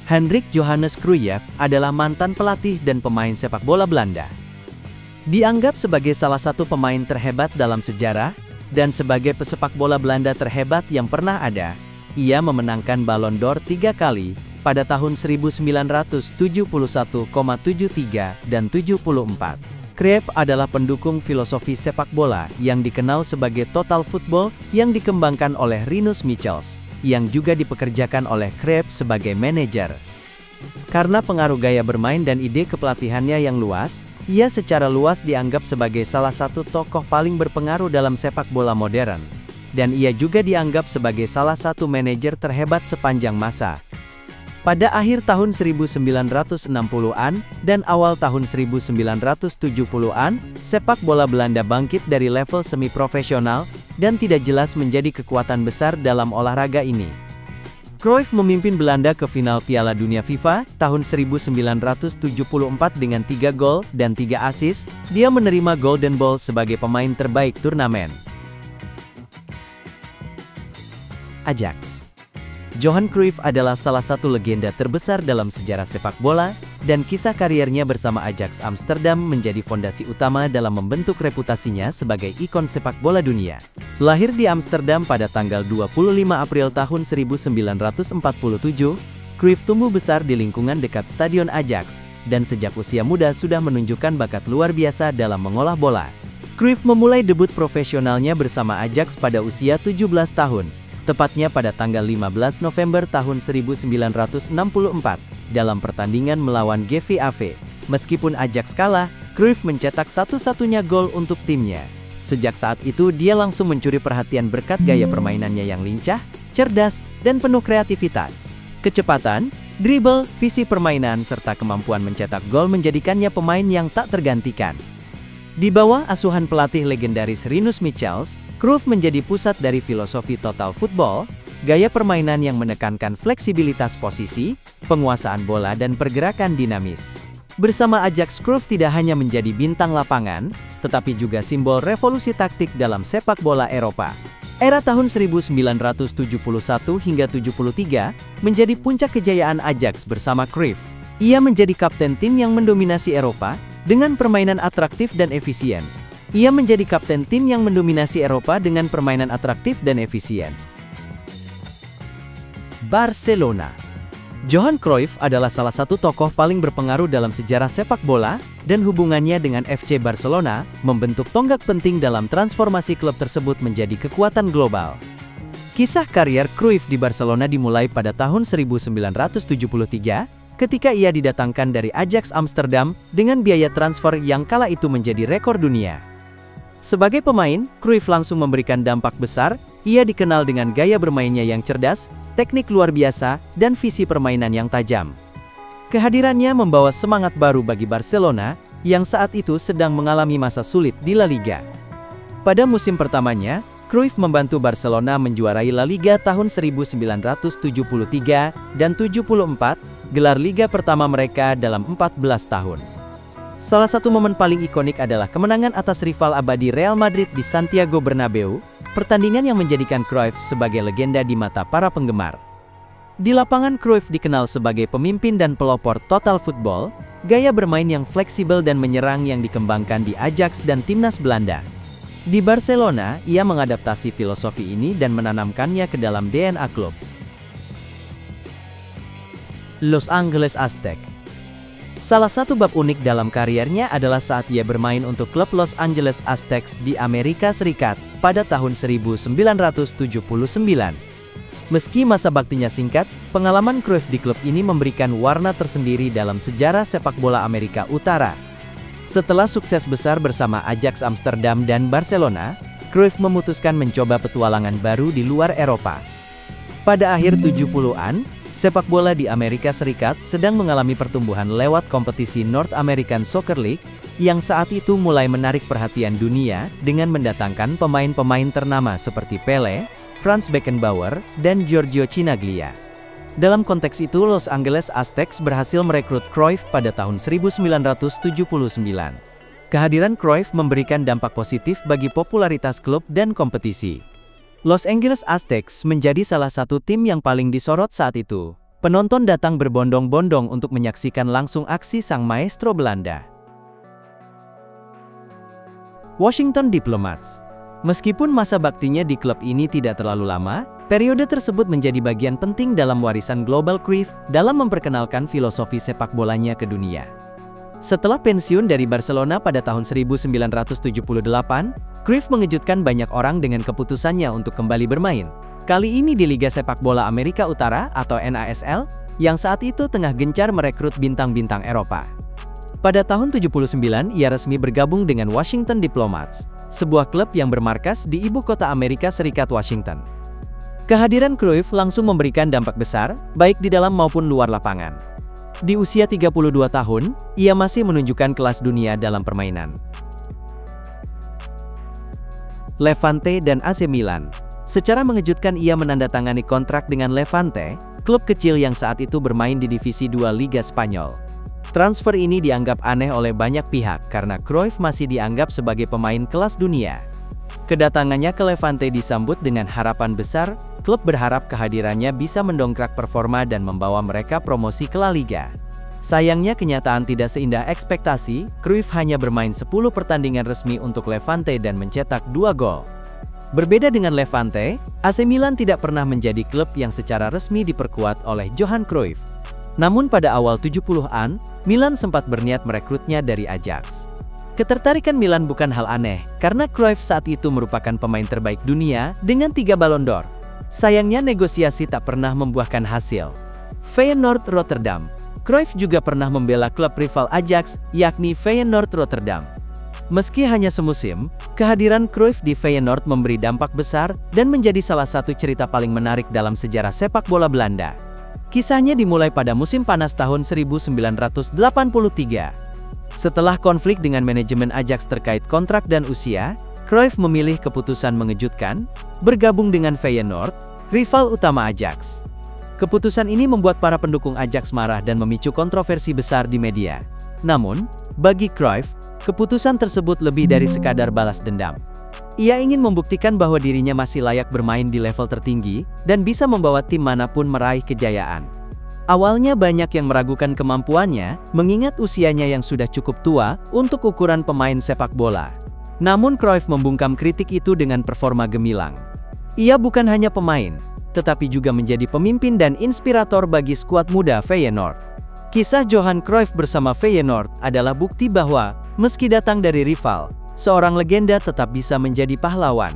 Hendrik Johannes Cruijff adalah mantan pelatih dan pemain sepak bola Belanda. Dianggap sebagai salah satu pemain terhebat dalam sejarah, dan sebagai pesepak bola Belanda terhebat yang pernah ada. Ia memenangkan Ballon d'Or 3 kali, pada tahun 1971,73 dan 74. Cruyff adalah pendukung filosofi sepak bola yang dikenal sebagai total football yang dikembangkan oleh Rinus Michels, yang juga dipekerjakan oleh Cruyff sebagai manajer. Karena pengaruh gaya bermain dan ide kepelatihannya yang luas, ia secara luas dianggap sebagai salah satu tokoh paling berpengaruh dalam sepak bola modern. Dan ia juga dianggap sebagai salah satu manajer terhebat sepanjang masa. Pada akhir tahun 1960-an dan awal tahun 1970-an, sepak bola Belanda bangkit dari level semi-profesional dan tidak jelas menjadi kekuatan besar dalam olahraga ini. Cruyff memimpin Belanda ke final Piala Dunia FIFA tahun 1974 dengan 3 gol dan 3 assist. Dia menerima Golden Ball sebagai pemain terbaik turnamen. Ajax. Johan Cruyff adalah salah satu legenda terbesar dalam sejarah sepak bola, dan kisah kariernya bersama Ajax Amsterdam menjadi fondasi utama dalam membentuk reputasinya sebagai ikon sepak bola dunia. Lahir di Amsterdam pada tanggal 25 April tahun 1947, Cruyff tumbuh besar di lingkungan dekat Stadion Ajax, dan sejak usia muda sudah menunjukkan bakat luar biasa dalam mengolah bola. Cruyff memulai debut profesionalnya bersama Ajax pada usia 17 tahun. Tepatnya pada tanggal 15 November tahun 1964, dalam pertandingan melawan GVAV. Meskipun Ajax kalah, Cruyff mencetak satu-satunya gol untuk timnya. Sejak saat itu dia langsung mencuri perhatian berkat gaya permainannya yang lincah, cerdas, dan penuh kreativitas. Kecepatan, dribble, visi permainan, serta kemampuan mencetak gol menjadikannya pemain yang tak tergantikan. Di bawah asuhan pelatih legendaris Rinus Michels, Cruyff menjadi pusat dari filosofi total football, gaya permainan yang menekankan fleksibilitas posisi, penguasaan bola dan pergerakan dinamis. Bersama Ajax, Cruyff tidak hanya menjadi bintang lapangan, tetapi juga simbol revolusi taktik dalam sepak bola Eropa. Era tahun 1971 hingga 73 menjadi puncak kejayaan Ajax bersama Cruyff. Ia menjadi kapten tim yang mendominasi Eropa dengan permainan atraktif dan efisien. Ia menjadi kapten tim yang mendominasi Eropa dengan permainan atraktif dan efisien. Barcelona. Johan Cruyff adalah salah satu tokoh paling berpengaruh dalam sejarah sepak bola, dan hubungannya dengan FC Barcelona membentuk tonggak penting dalam transformasi klub tersebut menjadi kekuatan global. Kisah karier Cruyff di Barcelona dimulai pada tahun 1973, ketika ia didatangkan dari Ajax Amsterdam dengan biaya transfer yang kala itu menjadi rekor dunia. Sebagai pemain, Cruyff langsung memberikan dampak besar. Ia dikenal dengan gaya bermainnya yang cerdas, teknik luar biasa, dan visi permainan yang tajam. Kehadirannya membawa semangat baru bagi Barcelona, yang saat itu sedang mengalami masa sulit di La Liga. Pada musim pertamanya, Cruyff membantu Barcelona menjuarai La Liga tahun 1973 dan 74, gelar liga pertama mereka dalam 14 tahun. Salah satu momen paling ikonik adalah kemenangan atas rival abadi Real Madrid di Santiago Bernabeu, pertandingan yang menjadikan Cruyff sebagai legenda di mata para penggemar. Di lapangan, Cruyff dikenal sebagai pemimpin dan pelopor total football, gaya bermain yang fleksibel dan menyerang yang dikembangkan di Ajax dan timnas Belanda. Di Barcelona, ia mengadaptasi filosofi ini dan menanamkannya ke dalam DNA klub. Los Angeles Aztecs. Salah satu bab unik dalam kariernya adalah saat ia bermain untuk klub Los Angeles Aztecs di Amerika Serikat pada tahun 1979. Meski masa baktinya singkat, pengalaman Cruyff di klub ini memberikan warna tersendiri dalam sejarah sepak bola Amerika Utara. Setelah sukses besar bersama Ajax Amsterdam dan Barcelona, Cruyff memutuskan mencoba petualangan baru di luar Eropa. Pada akhir 70-an, sepak bola di Amerika Serikat sedang mengalami pertumbuhan lewat kompetisi North American Soccer League, yang saat itu mulai menarik perhatian dunia dengan mendatangkan pemain-pemain ternama seperti Pele, Franz Beckenbauer, dan Giorgio Chinaglia. Dalam konteks itu, Los Angeles Aztecs berhasil merekrut Cruyff pada tahun 1979. Kehadiran Cruyff memberikan dampak positif bagi popularitas klub dan kompetisi. Los Angeles Aztecs menjadi salah satu tim yang paling disorot saat itu. Penonton datang berbondong-bondong untuk menyaksikan langsung aksi sang maestro Belanda. Washington Diplomats. Meskipun masa baktinya di klub ini tidak terlalu lama, periode tersebut menjadi bagian penting dalam warisan global Cruyff dalam memperkenalkan filosofi sepak bolanya ke dunia. Setelah pensiun dari Barcelona pada tahun 1978, Cruyff mengejutkan banyak orang dengan keputusannya untuk kembali bermain. Kali ini di Liga Sepak Bola Amerika Utara atau NASL, yang saat itu tengah gencar merekrut bintang-bintang Eropa. Pada tahun 79 ia resmi bergabung dengan Washington Diplomats, sebuah klub yang bermarkas di ibu kota Amerika Serikat Washington. Kehadiran Cruyff langsung memberikan dampak besar, baik di dalam maupun luar lapangan. Di usia 32 tahun, ia masih menunjukkan kelas dunia dalam permainan. Levante dan AC Milan. Secara mengejutkan ia menandatangani kontrak dengan Levante, klub kecil yang saat itu bermain di Divisi 2 Liga Spanyol. Transfer ini dianggap aneh oleh banyak pihak karena Cruyff masih dianggap sebagai pemain kelas dunia. Kedatangannya ke Levante disambut dengan harapan besar, klub berharap kehadirannya bisa mendongkrak performa dan membawa mereka promosi ke La Liga. Sayangnya kenyataan tidak seindah ekspektasi, Cruyff hanya bermain 10 pertandingan resmi untuk Levante dan mencetak 2 gol. Berbeda dengan Levante, AC Milan tidak pernah menjadi klub yang secara resmi diperkuat oleh Johan Cruyff. Namun pada awal 70-an, Milan sempat berniat merekrutnya dari Ajax. Ketertarikan Milan bukan hal aneh, karena Cruyff saat itu merupakan pemain terbaik dunia dengan 3 Ballon d'Or. Sayangnya negosiasi tak pernah membuahkan hasil. Feyenoord Rotterdam. Cruyff juga pernah membela klub rival Ajax, yakni Feyenoord Rotterdam. Meski hanya semusim, kehadiran Cruyff di Feyenoord memberi dampak besar dan menjadi salah satu cerita paling menarik dalam sejarah sepak bola Belanda. Kisahnya dimulai pada musim panas tahun 1983. Setelah konflik dengan manajemen Ajax terkait kontrak dan usia, Cruyff memilih keputusan mengejutkan, bergabung dengan Feyenoord, rival utama Ajax. Keputusan ini membuat para pendukung Ajax marah dan memicu kontroversi besar di media. Namun, bagi Cruyff, keputusan tersebut lebih dari sekadar balas dendam. Ia ingin membuktikan bahwa dirinya masih layak bermain di level tertinggi, dan bisa membawa tim manapun meraih kejayaan. Awalnya banyak yang meragukan kemampuannya, mengingat usianya yang sudah cukup tua untuk ukuran pemain sepak bola. Namun Cruyff membungkam kritik itu dengan performa gemilang. Ia bukan hanya pemain, tetapi juga menjadi pemimpin dan inspirator bagi skuad muda Feyenoord. Kisah Johan Cruyff bersama Feyenoord adalah bukti bahwa, meski datang dari rival, seorang legenda tetap bisa menjadi pahlawan.